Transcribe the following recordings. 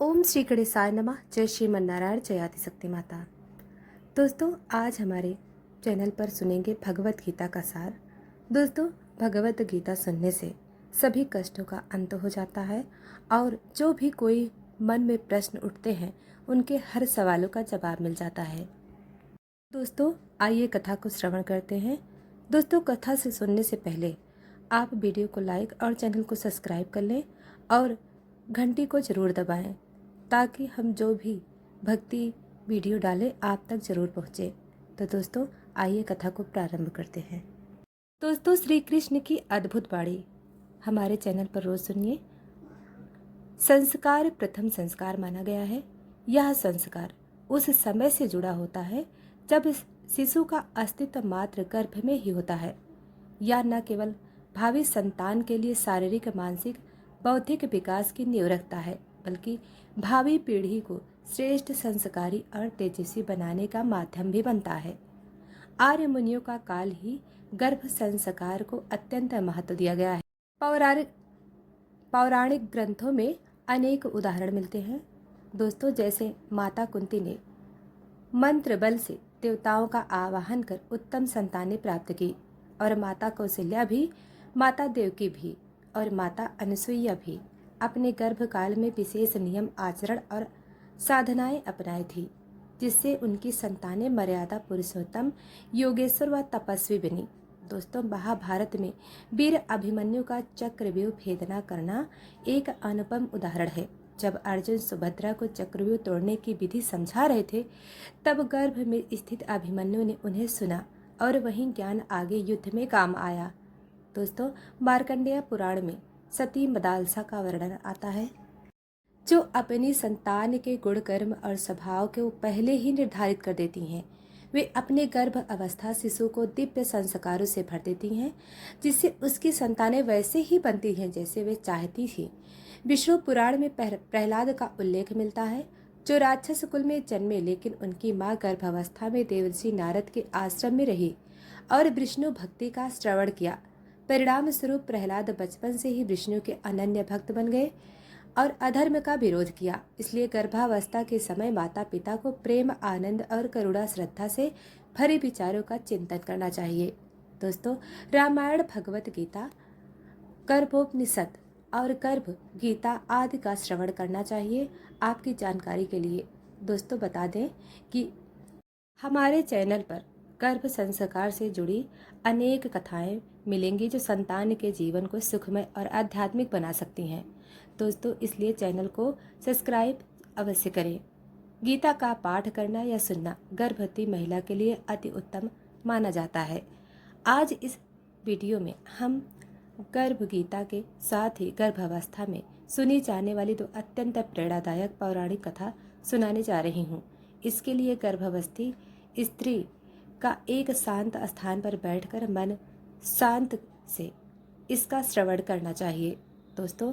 ओम श्री गणेशाय नमः। जय श्रीमन्नारायण, जय आदिशक्ति माता। दोस्तों, आज हमारे चैनल पर सुनेंगे भगवत गीता का सार। दोस्तों, भगवत गीता सुनने से सभी कष्टों का अंत हो जाता है और जो भी कोई मन में प्रश्न उठते हैं उनके हर सवालों का जवाब मिल जाता है। दोस्तों, आइए कथा को श्रवण करते हैं। दोस्तों, कथा से सुनने से पहले आप वीडियो को लाइक और चैनल को सब्सक्राइब कर लें और घंटी को ज़रूर दबाएं ताकि हम जो भी भक्ति वीडियो डालें आप तक ज़रूर पहुँचे। तो दोस्तों, आइए कथा को प्रारंभ करते हैं। दोस्तों, श्री कृष्ण की अद्भुत वाणी हमारे चैनल पर रोज़ सुनिए। संस्कार प्रथम संस्कार माना गया है। यह संस्कार उस समय से जुड़ा होता है जब शिशु का अस्तित्व मात्र गर्भ में ही होता है। यह न केवल भावी संतान के लिए शारीरिक, मानसिक, बौद्धिक विकास की नींव रखता है, बल्कि भावी पीढ़ी को श्रेष्ठ, संस्कारी और तेजस्वी बनाने का माध्यम भी बनता है। आर्य मुनियों का काल ही गर्भ संस्कार को अत्यंत महत्व दिया गया है। पौराणिक ग्रंथों में अनेक उदाहरण मिलते हैं। दोस्तों, जैसे माता कुंती ने मंत्र बल से देवताओं का आवाहन कर उत्तम संतानें प्राप्त की, और माता कौशल्या भी, माता देवकी भी और माता अनसुईया भी अपने गर्भकाल में विशेष नियम, आचरण और साधनाएं अपनाई थी, जिससे उनकी संतानें मर्यादा पुरुषोत्तम, योगेश्वर व तपस्वी बनी। दोस्तों, महाभारत में वीर अभिमन्यु का चक्रव्यूह भेदना करना एक अनुपम उदाहरण है। जब अर्जुन सुभद्रा को चक्रव्यूह तोड़ने की विधि समझा रहे थे, तब गर्भ में स्थित अभिमन्यु ने उन्हें सुना और वही ज्ञान आगे युद्ध में काम आया। दोस्तों, मार्कंडेय पुराण में सती मदालसा का वर्णन आता है, जो अपनी संतान के गुण, कर्म और स्वभाव को पहले ही निर्धारित कर देती हैं। वे अपने गर्भ अवस्था शिशु को दिव्य संस्कारों से भर देती हैं, जिससे उसकी संतानें वैसे ही बनती हैं जैसे वे चाहती थी। विष्णु पुराण में प्रहलाद का उल्लेख मिलता है, जो राक्षस कुल में जन्मे, लेकिन उनकी मां गर्भावस्था में देवर्षि नारद के आश्रम में रही और विष्णु भक्ति का श्रवण किया। परिणाम स्वरूप प्रहलाद बचपन से ही विष्णु के अनन्य भक्त बन गए और अधर्म का विरोध किया। इसलिए गर्भावस्था के समय माता पिता को प्रेम, आनंद और करुणा श्रद्धा से भरे विचारों का चिंतन करना चाहिए। दोस्तों, रामायण, भगवत गीता, गर्भोपनिषद और गर्भ गीता आदि का श्रवण करना चाहिए। आपकी जानकारी के लिए दोस्तों बता दें कि हमारे चैनल पर गर्भ संस्कार से जुड़ी अनेक कथाएं मिलेंगी, जो संतान के जीवन को सुखमय और आध्यात्मिक बना सकती हैं। दोस्तों, इसलिए चैनल को सब्सक्राइब अवश्य करें। गीता का पाठ करना या सुनना गर्भवती महिला के लिए अति उत्तम माना जाता है। आज इस वीडियो में हम गर्भ गीता के साथ ही गर्भावस्था में सुनी जाने वाली दो अत्यंत प्रेरणादायक पौराणिक कथा सुनाने जा रही हूँ। इसके लिए गर्भावस्थी स्त्री का एक शांत स्थान पर बैठकर मन शांत से इसका श्रवण करना चाहिए। दोस्तों,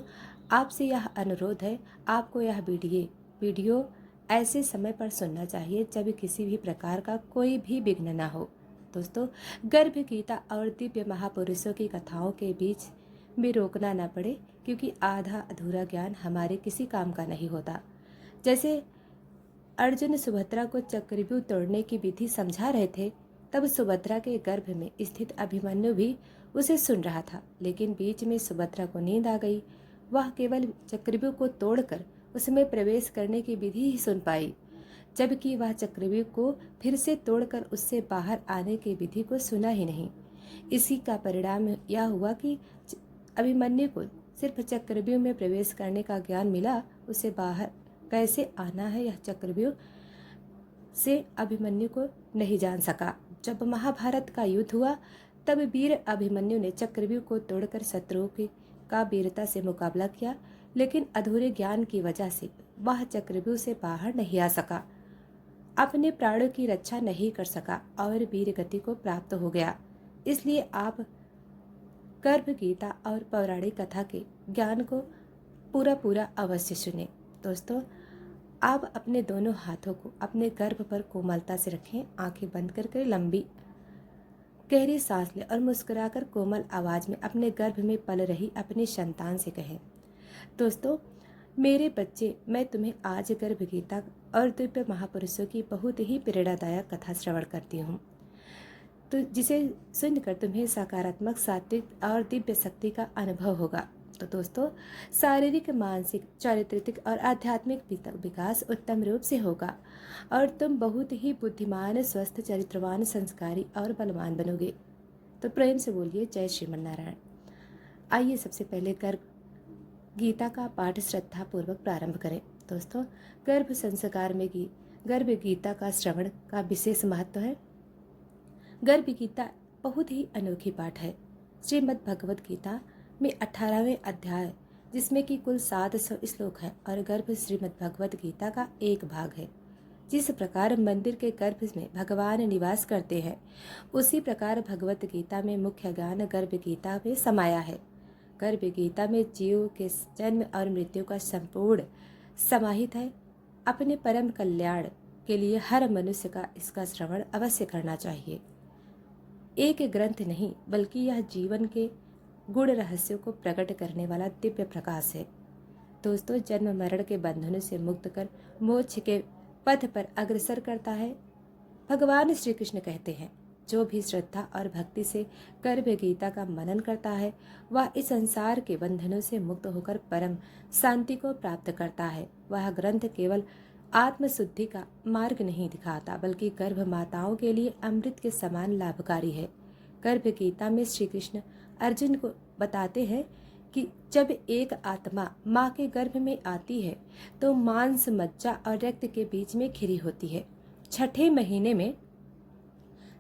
आपसे यह अनुरोध है, आपको यह वीडियो ऐसे समय पर सुनना चाहिए जब किसी भी प्रकार का कोई भी विघ्न न हो। दोस्तों, गर्भ गीता और दिव्य महापुरुषों की कथाओं के बीच में रोकना न पड़े, क्योंकि आधा अधूरा ज्ञान हमारे किसी काम का नहीं होता। जैसे अर्जुन सुभद्रा को चक्रव्यूह तोड़ने की विधि समझा रहे थे, तब सुभद्रा के गर्भ में स्थित अभिमन्यु भी उसे सुन रहा था, लेकिन बीच में सुभद्रा को नींद आ गई। वह केवल चक्रव्यूह को तोड़कर उसमें प्रवेश करने की विधि ही सुन पाई, जबकि वह चक्रव्यूह को फिर से तोड़कर उससे बाहर आने की विधि को सुना ही नहीं। इसी का परिणाम यह हुआ कि अभिमन्यु को सिर्फ चक्रव्यूह में प्रवेश करने का ज्ञान मिला, उसे बाहर कैसे आना है यह चक्रव्यूह से अभिमन्यु को नहीं जान सका। जब महाभारत का युद्ध हुआ, तब वीर अभिमन्यु ने चक्रव्यूह को तोड़कर शत्रुओं का वीरता से मुकाबला किया, लेकिन अधूरे ज्ञान की वजह से वह चक्रव्यूह से बाहर नहीं आ सका, अपने प्राणों की रक्षा नहीं कर सका और वीर गति को प्राप्त हो गया। इसलिए आप गर्भ गीता और पौराणिक कथा के ज्ञान को पूरा अवश्य सुने। दोस्तों, आप अपने दोनों हाथों को अपने गर्भ पर कोमलता से रखें, आंखें बंद करके लंबी गहरी सांस लें और मुस्कुराकर कोमल आवाज में अपने गर्भ में पल रही अपनी संतान से कहें, दोस्तों, मेरे बच्चे, मैं तुम्हें आज गर्भ गीता और दिव्य महापुरुषों की बहुत ही प्रेरणादायक कथा श्रवण करती हूँ, तो जिसे सुनकर तुम्हें सकारात्मक, सात्विक और दिव्य शक्ति का अनुभव होगा। तो दोस्तों, शारीरिक, मानसिक, चारित्रिक और आध्यात्मिक विकास उत्तम रूप से होगा और तुम बहुत ही बुद्धिमान, स्वस्थ, चरित्रवान, संस्कारी और बलवान बनोगे। तो प्रेम से बोलिए जय श्रीमन नारायण। आइए सबसे पहले गीता का पाठ श्रद्धा पूर्वक प्रारंभ करें। दोस्तों, गर्भ संस्कार में गर्भ गीता का श्रवण का विशेष महत्व है। गर्भ गीता बहुत ही अनोखी पाठ है। श्रीमद् भगवद गीता में 18वें अध्याय, जिसमें कि कुल 700 श्लोक है, और गर्भ श्रीमद् भगवद गीता का एक भाग है। जिस प्रकार मंदिर के गर्भ में भगवान निवास करते हैं, उसी प्रकार भगवद गीता में मुख्य ज्ञान गर्भ गीता में समाया है। गर्भ गीता में जीव के जन्म और मृत्यु का संपूर्ण समाहित है। अपने परम कल्याण के लिए हर मनुष्य का इसका श्रवण अवश्य करना चाहिए। एक ग्रंथ नहीं, बल्कि यह जीवन के गुण रहस्यों को प्रकट करने वाला दिव्य प्रकाश है। दोस्तों, जन्म मरण के बंधनों से मुक्त कर मोक्ष के पथ पर अग्रसर करता है। भगवान श्री कृष्ण कहते हैं, जो भी श्रद्धा और भक्ति से गर्भ गीता का मनन करता है, वह इस संसार के बंधनों से मुक्त होकर परम शांति को प्राप्त करता है। वह ग्रंथ केवल आत्मशुद्धि का मार्ग नहीं दिखाता, बल्कि गर्भ माताओं के लिए अमृत के समान लाभकारी है। गर्भ गीता में श्री कृष्ण अर्जुन को बताते हैं कि जब एक आत्मा माँ के गर्भ में आती है, तो मांस, मज्जा और रक्त के बीच में खिरी होती है। छठे महीने में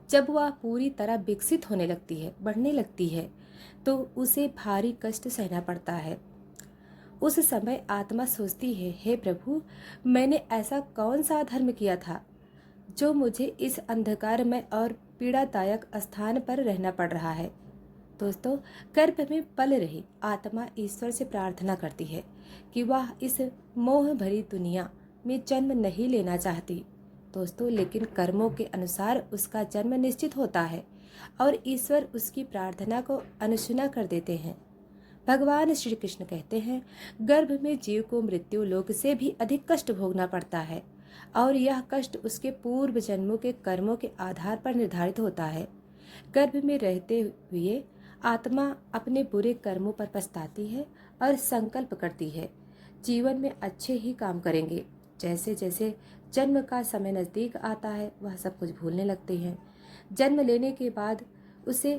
जब वह पूरी तरह विकसित होने लगती है, बढ़ने लगती है, तो उसे भारी कष्ट सहना पड़ता है। उस समय आत्मा सोचती है, हे प्रभु, मैंने ऐसा कौन सा धर्म किया था जो मुझे इस अंधकारमय और पीड़ादायक स्थान पर रहना पड़ रहा है। दोस्तों, गर्भ में पल रही आत्मा ईश्वर से प्रार्थना करती है कि वह इस मोह भरी दुनिया में जन्म नहीं लेना चाहती। दोस्तों, लेकिन कर्मों के अनुसार उसका जन्म निश्चित होता है और ईश्वर उसकी प्रार्थना को अनसुना कर देते हैं। भगवान श्री कृष्ण कहते हैं, गर्भ में जीव को मृत्यु लोक से भी अधिक कष्ट भोगना पड़ता है और यह कष्ट उसके पूर्व जन्मों के कर्मों के आधार पर निर्धारित होता है। गर्भ में रहते हुए आत्मा अपने बुरे कर्मों पर पछताती है और संकल्प करती है, जीवन में अच्छे ही काम करेंगे। जैसे जैसे जन्म का समय नज़दीक आता है, वह सब कुछ भूलने लगती है। जन्म लेने के बाद उसे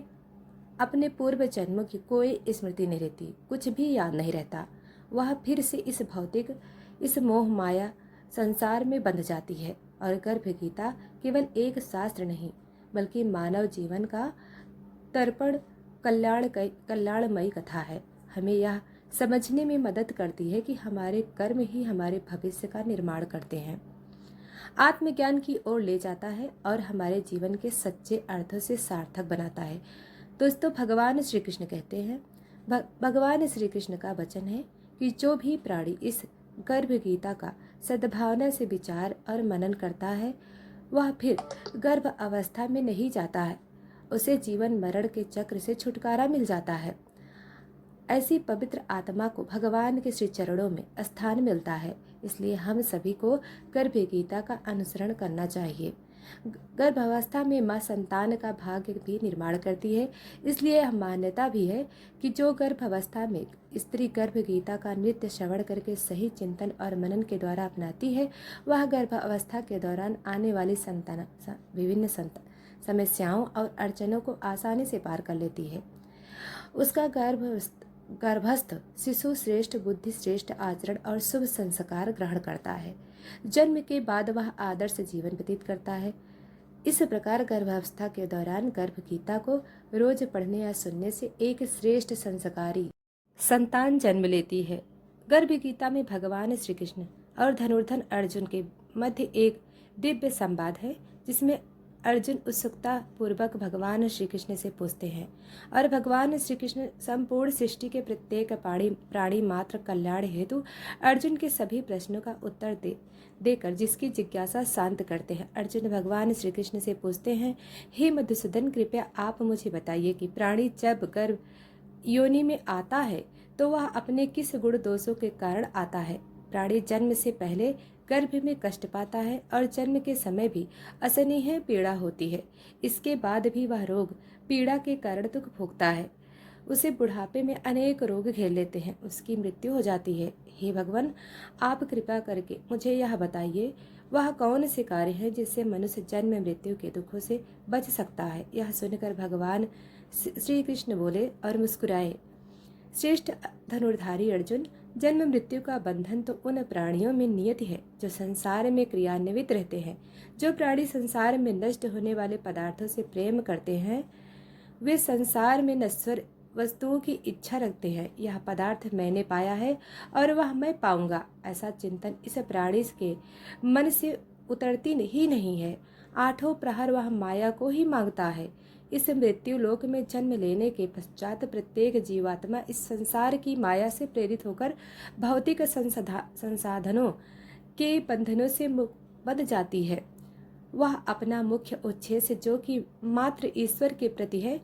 अपने पूर्व जन्मों की कोई स्मृति नहीं रहती, कुछ भी याद नहीं रहता। वह फिर से इस भौतिक, इस मोह माया संसार में बंध जाती है। और गर्भ गीता केवल एक शास्त्र नहीं, बल्कि मानव जीवन का तर्पण, कल्याणमयी कथा है। हमें यह समझने में मदद करती है कि हमारे कर्म ही हमारे भविष्य का निर्माण करते हैं, आत्मज्ञान की ओर ले जाता है और हमारे जीवन के सच्चे अर्थों से सार्थक बनाता है। दोस्तों, भगवान श्री कृष्ण कहते हैं, भगवान श्री कृष्ण का वचन है कि जो भी प्राणी इस गर्भ गीता का सद्भावना से विचार और मनन करता है, वह फिर गर्भ अवस्था में नहीं जाता है। उसे जीवन मरण के चक्र से छुटकारा मिल जाता है। ऐसी पवित्र आत्मा को भगवान के श्री चरणों में स्थान मिलता है। इसलिए हम सभी को गर्भ गीता का अनुसरण करना चाहिए। गर्भावस्था में माँ संतान का भाग्य भी निर्माण करती है। इसलिए यह मान्यता भी है कि जो गर्भावस्था में स्त्री गर्भ गीता का नित्य श्रवण करके सही चिंतन और मनन के द्वारा अपनाती है, वह गर्भावस्था के दौरान आने वाली विभिन्न समस्याओं और अड़चनों को आसानी से पार कर लेती है। उसका गर्भस्थ शिशु श्रेष्ठ बुद्धि, श्रेष्ठ आचरण और शुभ संस्कार ग्रहण करता है। जन्म के बाद वह आदर्श जीवन व्यतीत करता है। इस प्रकार गर्भावस्था के दौरान गर्भ गीता को रोज पढ़ने या सुनने से एक श्रेष्ठ संस्कारी संतान जन्म लेती है। गर्भ गीता में भगवान श्री कृष्ण और धनुर्धर अर्जुन के मध्य एक दिव्य संवाद है, जिसमें अर्जुन उत्सुकता पूर्वक भगवान श्री कृष्ण से पूछते हैं और भगवान श्री कृष्ण संपूर्ण सृष्टि के प्रत्येक प्राणी मात्र कल्याण हेतु अर्जुन के सभी प्रश्नों का उत्तर देकर जिसकी जिज्ञासा शांत करते हैं। अर्जुन भगवान श्री कृष्ण से पूछते हैं, हे मधुसूदन, कृपया आप मुझे बताइए कि प्राणी जब गर्भ योनि में आता है तो वह अपने किस गुण दोषों के कारण आता है। प्राणी जन्म से पहले गर्भ में कष्ट पाता है और जन्म के समय भी असहनीय पीड़ा होती है। इसके बाद भी वह रोग पीड़ा के कारण दुख भोगता है। उसे बुढ़ापे में अनेक रोग घेर लेते हैं, उसकी मृत्यु हो जाती है। हे भगवान, आप कृपा करके मुझे यह बताइए, वह कौन से कार्य है जिससे मनुष्य जन्म मृत्यु के दुखों से बच सकता है। यह सुनकर भगवान श्री कृष्ण बोले और मुस्कुराए, श्रेष्ठ धनुर्धारी अर्जुन, जन्म मृत्यु का बंधन तो उन प्राणियों में नियत है जो संसार में क्रियान्वित रहते हैं। जो प्राणी संसार में नष्ट होने वाले पदार्थों से प्रेम करते हैं, वे संसार में नश्वर वस्तुओं की इच्छा रखते हैं। यह पदार्थ मैंने पाया है और वह मैं पाऊंगा, ऐसा चिंतन इस प्राणी के मन से उतरती ही नहीं है। आठों प्रहर वह माया को ही मांगता है। इस मृत्यु लोक में जन्म लेने के पश्चात प्रत्येक जीवात्मा इस संसार की माया से प्रेरित होकर भौतिक संसाधनों के बंधनों से बंध जाती है। वह अपना मुख्य उद्देश्य जो कि मात्र ईश्वर के प्रति है,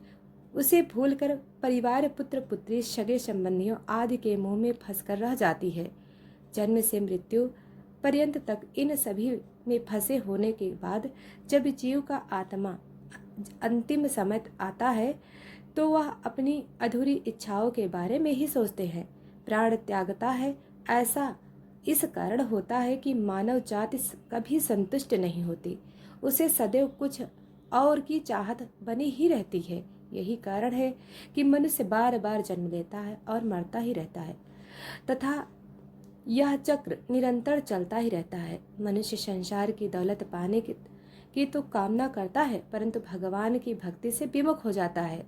उसे भूलकर परिवार, पुत्र पुत्री, सगे संबंधियों आदि के मुंह में फंसकर रह जाती है। जन्म से मृत्यु पर्यंत तक इन सभी में फंसे होने के बाद जब जीव का आत्मा अंतिम समय आता है तो वह अपनी अधूरी इच्छाओं के बारे में ही सोचते हैं, प्राण त्यागता है। ऐसा इस कारण होता है कि मानव जाति कभी संतुष्ट नहीं होती, उसे सदैव कुछ और की चाहत बनी ही रहती है। यही कारण है कि मनुष्य बार बार जन्म लेता है और मरता ही रहता है तथा यह चक्र निरंतर चलता ही रहता है। मनुष्य संसार की दौलत पाने की तो कामना करता है, परंतु भगवान की भक्ति से विमुख हो जाता है।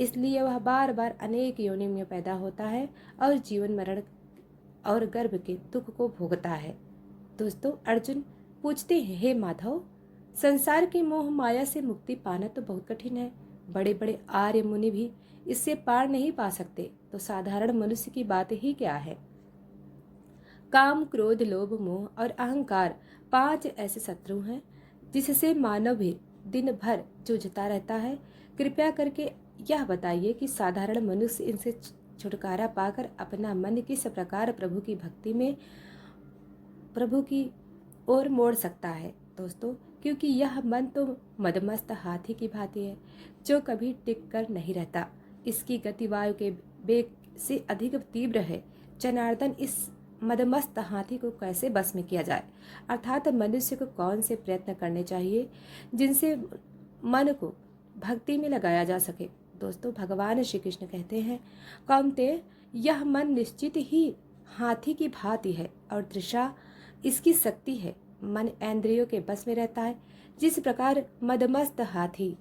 इसलिए वह बार बार अनेक योनि में पैदा होता है और जीवन मरण और गर्भ के दुख को भोगता है। दोस्तों, अर्जुन पूछते हैं, हे माधव, संसार की मोह माया से मुक्ति पाना तो बहुत कठिन है। बड़े बड़े आर्य मुनि भी इससे पार नहीं पा सकते, तो साधारण मनुष्य की बात ही क्या है। काम, क्रोध, लोभ, मोह और अहंकार 5 ऐसे शत्रु हैं जिससे मानव भी दिन भर जूझता रहता है। कृपया करके यह बताइए कि साधारण मनुष्य इनसे छुटकारा पाकर अपना मन किस प्रकार प्रभु की ओर मोड़ सकता है। दोस्तों, क्योंकि यह मन तो मदमस्त हाथी की भांति है जो कभी टिक कर नहीं रहता। इसकी गति वायु के वेग से अधिक तीव्र है। जनार्दन, इस मदमस्त हाथी को कैसे बस में किया जाए, अर्थात मनुष्य को कौन से प्रयत्न करने चाहिए जिनसे मन को भक्ति में लगाया जा सके। दोस्तों, भगवान श्री कृष्ण कहते हैं, कौन्तेय, यह मन निश्चित ही हाथी की भांति है और तृषा इसकी शक्ति है। मन इंद्रियों के बस में रहता है। जिस प्रकार मदमस्त हाथी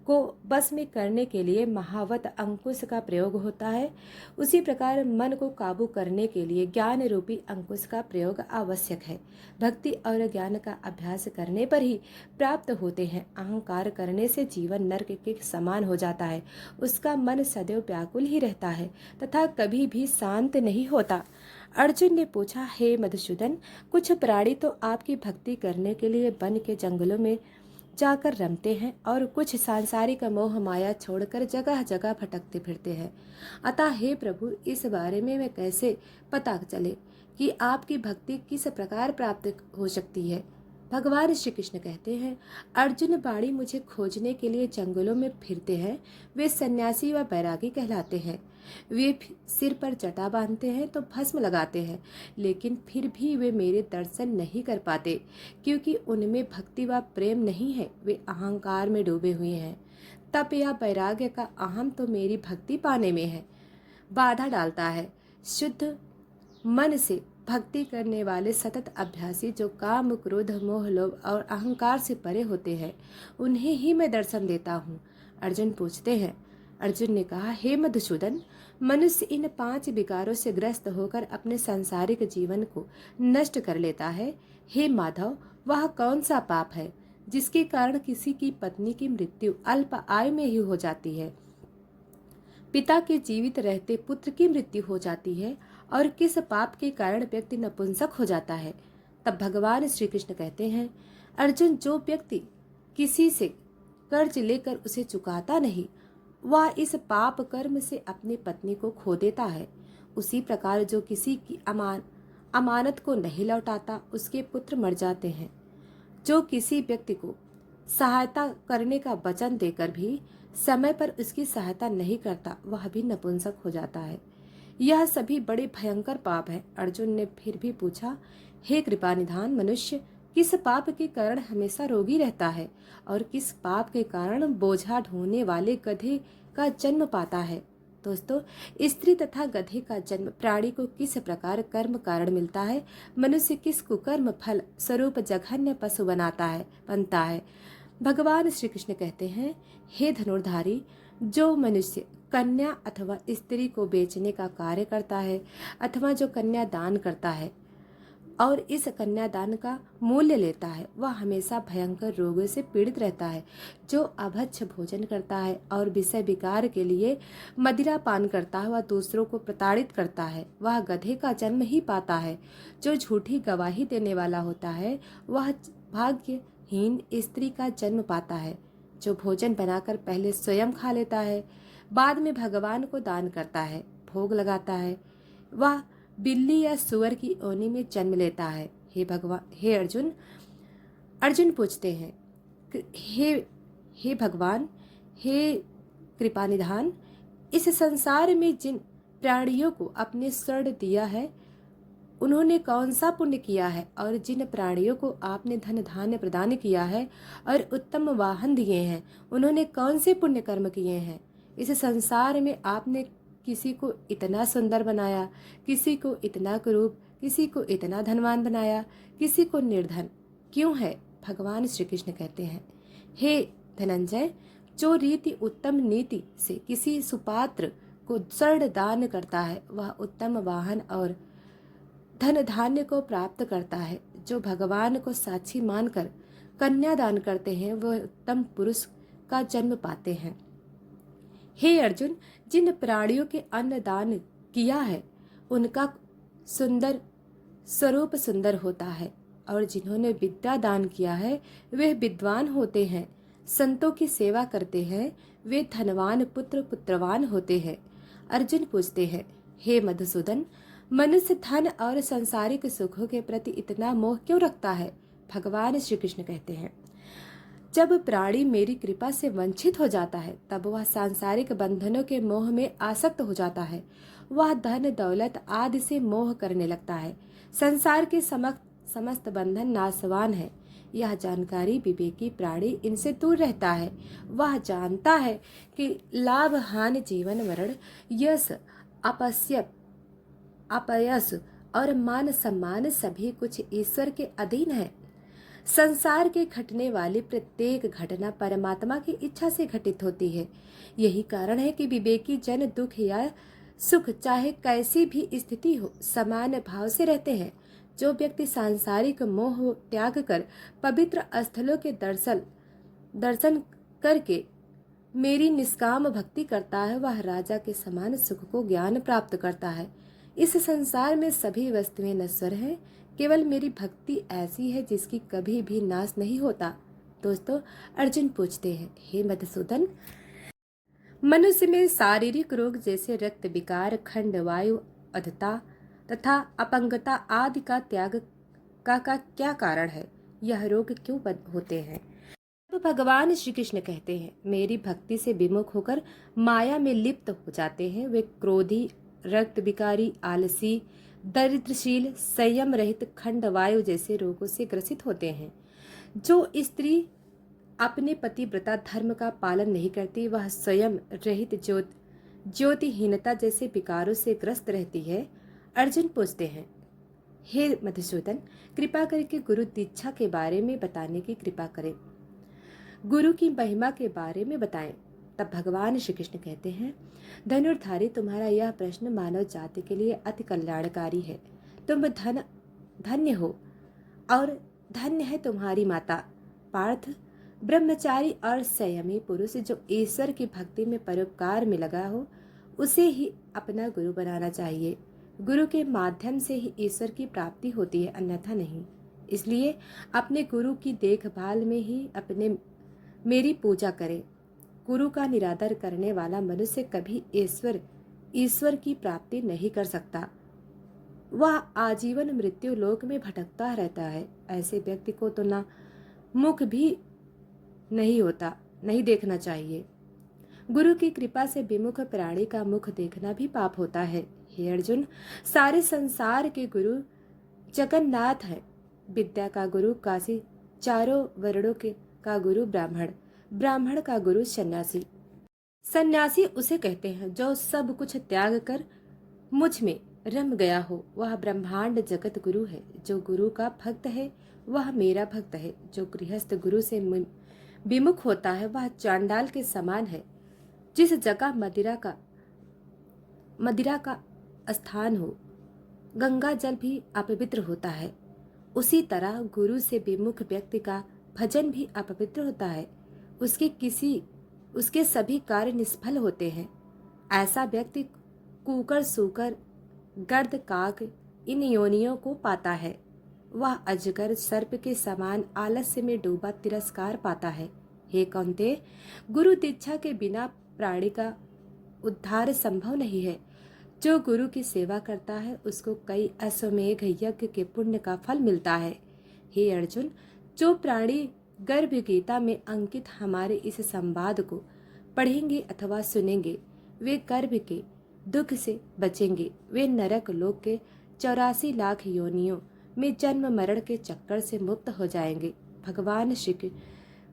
को बस में करने के लिए महावत अंकुश का प्रयोग होता है, उसी प्रकार मन को काबू करने के लिए ज्ञान रूपी अंकुश का प्रयोग आवश्यक है। भक्ति और ज्ञान का अभ्यास करने पर ही प्राप्त होते हैं। अहंकार करने से जीवन नरक के समान हो जाता है। उसका मन सदैव व्याकुल ही रहता है तथा कभी भी शांत नहीं होता। अर्जुन ने पूछा, हे मधुसूदन, कुछ प्राणी तो आपकी भक्ति करने के लिए वन के जंगलों में जाकर रमते हैं और कुछ सांसारिक मोह माया छोड़कर जगह जगह भटकते फिरते हैं। अतः हे प्रभु, इस बारे में मैं कैसे पता चले कि आपकी भक्ति किस प्रकार प्राप्त हो सकती है। भगवान श्री कृष्ण कहते हैं, अर्जुन, बाणी मुझे खोजने के लिए जंगलों में फिरते हैं, वे सन्यासी व बैरागी कहलाते हैं। वे सिर पर जटा बांधते हैं तो भस्म लगाते हैं, लेकिन फिर भी वे मेरे दर्शन नहीं कर पाते, क्योंकि उनमें भक्ति व प्रेम नहीं है। वे अहंकार में डूबे हुए हैं। तप या वैराग्य का अहम तो मेरी भक्ति पाने में है बाधा डालता है। शुद्ध मन से भक्ति करने वाले सतत अभ्यासी जो काम, क्रोध, मोह, लोभ और अहंकार से परे होते हैं, उन्हें ही मैं दर्शन देता हूँ। अर्जुन पूछते हैं, अर्जुन ने कहा, हे मधुसूदन, मनुष्य इन 5 विकारों से ग्रस्त होकर अपने सांसारिक जीवन को नष्ट कर लेता है। हे माधव, वह कौन सा पाप है जिसके कारण किसी की पत्नी की मृत्यु अल्प आयु में ही हो जाती है, पिता के जीवित रहते पुत्र की मृत्यु हो जाती है, और किस पाप के कारण व्यक्ति नपुंसक हो जाता है। तब भगवान श्री कृष्ण कहते हैं, अर्जुन, जो व्यक्ति किसी से कर्ज लेकर उसे चुकाता नहीं, वह इस पाप कर्म से अपनी पत्नी को खो देता है। उसी प्रकार जो किसी की अमानत को नहीं लौटाता उसके पुत्र मर जाते हैं। जो किसी व्यक्ति को सहायता करने का वचन देकर भी समय पर उसकी सहायता नहीं करता वह भी नपुंसक हो जाता है। यह सभी बड़े भयंकर पाप है। अर्जुन ने फिर भी पूछा, हे कृपानिधान, मनुष्य किस पाप के कारण हमेशा रोगी रहता है और किस पाप के कारण बोझा ढोने वाले गधे का जन्म पाता है। दोस्तों, स्त्री तथा गधे का जन्म प्राणी को किस प्रकार कर्म कारण मिलता है, मनुष्य किस कुकर्म फल स्वरूप जघन्य पशु बनता है। भगवान श्री कृष्ण कहते हैं, हे धनुर्धारी, जो मनुष्य कन्या अथवा स्त्री को बेचने का कार्य करता है अथवा जो कन्या दान करता है और इस कन्यादान का मूल्य लेता है, वह हमेशा भयंकर रोगों से पीड़ित रहता है। जो अभक्ष भोजन करता है और विषय विकार के लिए मदिरा पान करता है, वह दूसरों को प्रताड़ित करता है, वह गधे का जन्म ही पाता है। जो झूठी गवाही देने वाला होता है, वह भाग्यहीन स्त्री का जन्म पाता है। जो भोजन बनाकर पहले स्वयं खा लेता है, बाद में भगवान को दान करता है, भोग लगाता है, वह बिल्ली या सुअर की योनि में जन्म लेता है। हे अर्जुन, अर्जुन पूछते हैं, हे भगवान, हे कृपानिधान, इस संसार में जिन प्राणियों को आपने स्वर्ण दिया है उन्होंने कौन सा पुण्य किया है, और जिन प्राणियों को आपने धन धान्य प्रदान किया है और उत्तम वाहन दिए हैं उन्होंने कौन से पुण्य कर्म किए हैं। इस संसार में आपने किसी को इतना सुंदर बनाया, किसी को इतना कुरूप, किसी को इतना धनवान बनाया, किसी को निर्धन क्यों है। भगवान श्री कृष्ण कहते हैं, हे धनंजय, जो रीति उत्तम नीति से किसी सुपात्र को स्वर्ण दान करता है वह उत्तम वाहन और धन धान्य को प्राप्त करता है। जो भगवान को साक्षी मानकर कन्या दान करते हैं वह उत्तम पुरुष का जन्म पाते हैं। हे अर्जुन, जिन प्राणियों के अन्न दान किया है उनका सुंदर स्वरूप सुंदर होता है, और जिन्होंने विद्या दान किया है वे विद्वान होते हैं। संतों की सेवा करते हैं वे धनवान पुत्र पुत्रवान होते हैं। अर्जुन पूछते हैं, हे मधुसूदन, मनुष्य धन और सांसारिक सुखों के प्रति इतना मोह क्यों रखता है। भगवान श्री कृष्ण कहते हैं, जब प्राणी मेरी कृपा से वंचित हो जाता है तब वह सांसारिक बंधनों के मोह में आसक्त हो जाता है। वह धन दौलत आदि से मोह करने लगता है। संसार के समस्त बंधन नाशवान है। यह जानकारी विवेकी प्राणी इनसे दूर रहता है। वह जानता है कि लाभ हानि जीवन मरण यश अपयश और मान सम्मान सभी कुछ ईश्वर के अधीन है। संसार के घटने वाली प्रत्येक घटना परमात्मा की इच्छा से घटित होती है। यही कारण है कि विवेकी जन दुख या सुख चाहे कैसी भी स्थिति हो समान भाव से रहते हैं। जो व्यक्ति सांसारिक मोह त्याग कर पवित्र स्थलों के दर्शन करके मेरी निष्काम भक्ति करता है वह राजा के समान सुख को ज्ञान प्राप्त करता है। इस संसार में सभी वस्तुएं नश्वर हैं, केवल मेरी भक्ति ऐसी है जिसकी कभी भी नाश नहीं होता। दोस्तों, अर्जुन पूछते हैं, हे मधुसूदन, मनुष्य में शारीरिक रोग जैसे रक्त विकार, खंड वायु, अधता तथा अपंगता आदि का त्याग का क्या कारण है। यह रोग क्यों होते हैं। तो भगवान श्री कृष्ण कहते हैं, मेरी भक्ति से विमुख होकर माया में लिप्त हो जाते हैं वे क्रोधी, रक्त विकारी, आलसी, दरिद्रशील, संयम रहित, खंड वायु जैसे रोगों से ग्रसित होते हैं। जो स्त्री अपने पतिव्रता धर्म का पालन नहीं करती वह स्वयं रहित ज्योतिहीनता जैसे विकारों से ग्रस्त रहती है। अर्जुन पूछते हैं, हे मधुसूदन, कृपा करके गुरु दीक्षा के बारे में बताने की कृपा करें। गुरु की महिमा के बारे में बताएं। तब भगवान श्री कृष्ण कहते हैं, धनुर्धारी, तुम्हारा यह प्रश्न मानव जाति के लिए अति कल्याणकारी है। तुम धन्य हो और धन्य है तुम्हारी माता। पार्थ, ब्रह्मचारी और संयमी पुरुष जो ईश्वर की भक्ति में परोपकार में लगा हो उसे ही अपना गुरु बनाना चाहिए। गुरु के माध्यम से ही ईश्वर की प्राप्ति होती है, अन्यथा नहीं। इसलिए अपने गुरु की देखभाल में ही मेरी पूजा करें। गुरु का निरादर करने वाला मनुष्य कभी ईश्वर की प्राप्ति नहीं कर सकता। वह आजीवन मृत्यु लोक में भटकता रहता है। ऐसे व्यक्ति को तो ना मुख भी नहीं देखना चाहिए। गुरु की कृपा से विमुख प्राणी का मुख देखना भी पाप होता है। हे अर्जुन, सारे संसार के गुरु जगन्नाथ है। विद्या का गुरु काशी, चारों वर्णों के का गुरु ब्राह्मण, ब्राह्मण का गुरु सन्यासी। सन्यासी उसे कहते हैं जो सब कुछ त्याग कर मुझ में रम गया हो। वह ब्रह्मांड जगत गुरु है। जो गुरु का भक्त है वह मेरा भक्त है। जो गृहस्थ गुरु से विमुख होता है वह चांडाल के समान है। जिस जगह मदिरा का स्थान हो, गंगा जल भी अपवित्र होता है। उसी तरह गुरु से विमुख व्यक्ति का भजन भी अपवित्र होता है। उसके सभी कार्य निष्फल होते हैं। ऐसा व्यक्ति कुकर, सूकर, गर्द, काक इन योनियों को पाता है। वह अजगर, सर्प के समान आलस्य में डूबा तिरस्कार पाता है। हे कौन्तेय, गुरु दीक्षा के बिना प्राणी का उद्धार संभव नहीं है। जो गुरु की सेवा करता है उसको कई अश्वमेघ यज्ञ के पुण्य का फल मिलता है। हे अर्जुन, जो प्राणी गर्भ गीता में अंकित हमारे इस संवाद को पढ़ेंगे अथवा सुनेंगे, वे गर्भ के दुख से बचेंगे। वे नरक लोक के 84 लाख योनियों में जन्म मरण के चक्कर से मुक्त हो जाएंगे।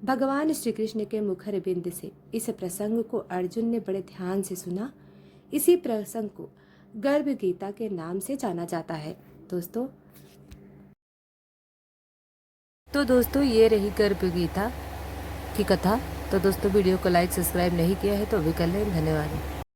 भगवान श्री कृष्ण के मुखर बिंद से इस प्रसंग को अर्जुन ने बड़े ध्यान से सुना। इसी प्रसंग को गर्भ गीता के नाम से जाना जाता है। दोस्तों ये रही गर्भ गीता की कथा। तो दोस्तों वीडियो को लाइक सब्सक्राइब नहीं किया है तो अभी कर लें। धन्यवाद।